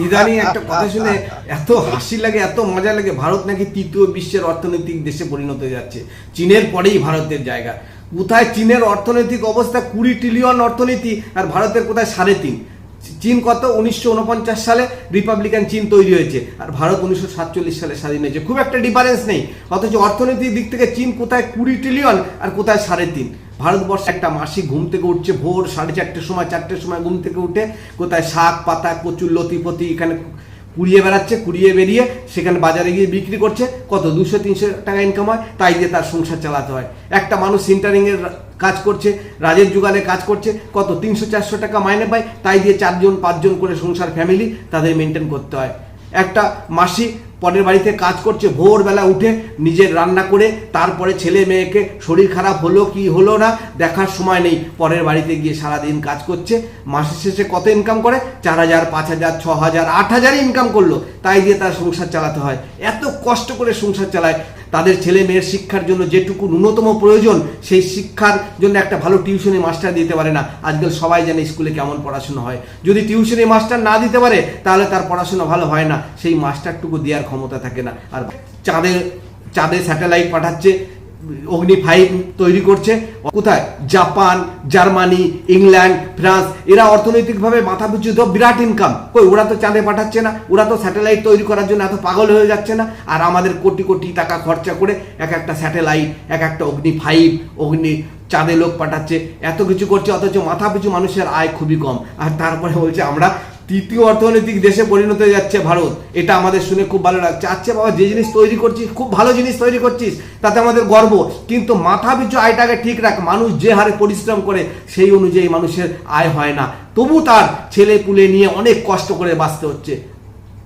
ইদানিং একটা কথা শুনে এত হাসি লাগে, এত মজা লাগে। ভারত নাকি তৃতীয় বিশ্বের অর্থনৈতিক দেশে পরিণত হয়ে যাচ্ছে, চীনের পরেই ভারতের জায়গা। কোথায় চীনের অর্থনৈতিক অবস্থা? 20 ট্রিলিয়ন অর্থনীতি, আর ভারতের কোথায় 3.5। চীন কত 1949 সালে রিপাবলিকান চীন তৈরি হয়েছে, আর ভারত 1947 সালে স্বাধীন হয়েছে। খুব একটা ডিফারেন্স নেই, অথচ অর্থনৈতিক দিক থেকে চীন কোথায় 20 ট্রিলিয়ন আর কোথায় 3.5। ভারতবর্ষে একটা মাসি ঘুম থেকে উঠছে ভোর 4:30 সময়, 4টের সময় ঘুম থেকে উঠে কোথায় শাক পাতা কচুর লতিপতি এখানে কুড়িয়ে বেড়াচ্ছে, কুড়িয়ে বেরিয়ে সেখানে বাজারে গিয়ে বিক্রি করছে। কত 200-300 টাকা ইনকাম হয়, তাই দিয়ে তার সংসার চালাতে হয়। একটা মানুষ সেন্টারিংয়ের কাজ করছে, রাজের যুগালে কাজ করছে, কত 300-400 টাকা মাইনে পায়, তাই দিয়ে 4জন-5জন করে সংসার ফ্যামিলি তাদের মেনটেন করতে হয়। একটা মাসি পরের বাড়িতে কাজ করছে, ভোরবেলা উঠে নিজের রান্না করে তারপরে ছেলে মেয়েকে শরীর খারাপ হলো কি হলো না দেখার সময় নেই, পরের বাড়িতে গিয়ে সারাদিন কাজ করছে। মাসের শেষে কত ইনকাম করে? 4,000, 5,000, 6,000, 8,000 ইনকাম করলো, তাই দিয়ে তার সংসার চালাতে হয়। এত কষ্ট করে সংসার চালায়। তাদের ছেলে মেয়ের শিক্ষার জন্য যেটুকু ন্যূনতম প্রয়োজন, সেই শিক্ষার জন্য একটা ভালো টিউশনি মাস্টার দিতে পারে না। আজকাল সবাই জানে স্কুলে কেমন পড়াশোনা হয়। যদি টিউশনি মাস্টার না দিতে পারে তাহলে তার পড়াশোনা ভালো হয় না, সেই মাস্টারটুকু দেওয়ার ক্ষমতা থাকে না। আর চাঁদে স্যাটেলাইট পাঠাচ্ছে, অগ্নি-5 তৈরি করছে। কোথায়? জাপান, জার্মানি, ইংল্যান্ড, ফ্রান্স, এরা অর্থনৈতিকভাবে মাথা পিছু তো বিরাট ইনকাম। কই, ওরা তো চাঁদে পাঠাচ্ছে না, ওরা তো স্যাটেলাইট তৈরি করার জন্য এত পাগল হয়ে যাচ্ছে না। আর আমাদের কোটি কোটি টাকা খরচা করে এক একটা স্যাটেলাইট, এক একটা অগ্নি-5, চাঁদে লোক পাঠাচ্ছে, এত কিছু করছে, অথচ মাথা পিছু মানুষের আয় খুবই কম। আর তারপরে বলছে আমরা তৃতীয় অর্থনৈতিক দেশে পরিণত হয়ে যাচ্ছে ভারত। এটা আমাদের শুনে খুব ভালো লাগছে। আচ্ছা বাবা, যে জিনিস তৈরি করছিস খুব ভালো জিনিস তৈরি করছিস, তাতে আমাদের গর্ব, কিন্তু মাথা পিছু আয়টাকে ঠিক রাখ। মানুষ যে হারে পরিশ্রম করে সেই অনুযায়ী মানুষের আয় হয় না, তবু তার ছেলে পুলে নিয়ে অনেক কষ্ট করে বাঁচতে হচ্ছে।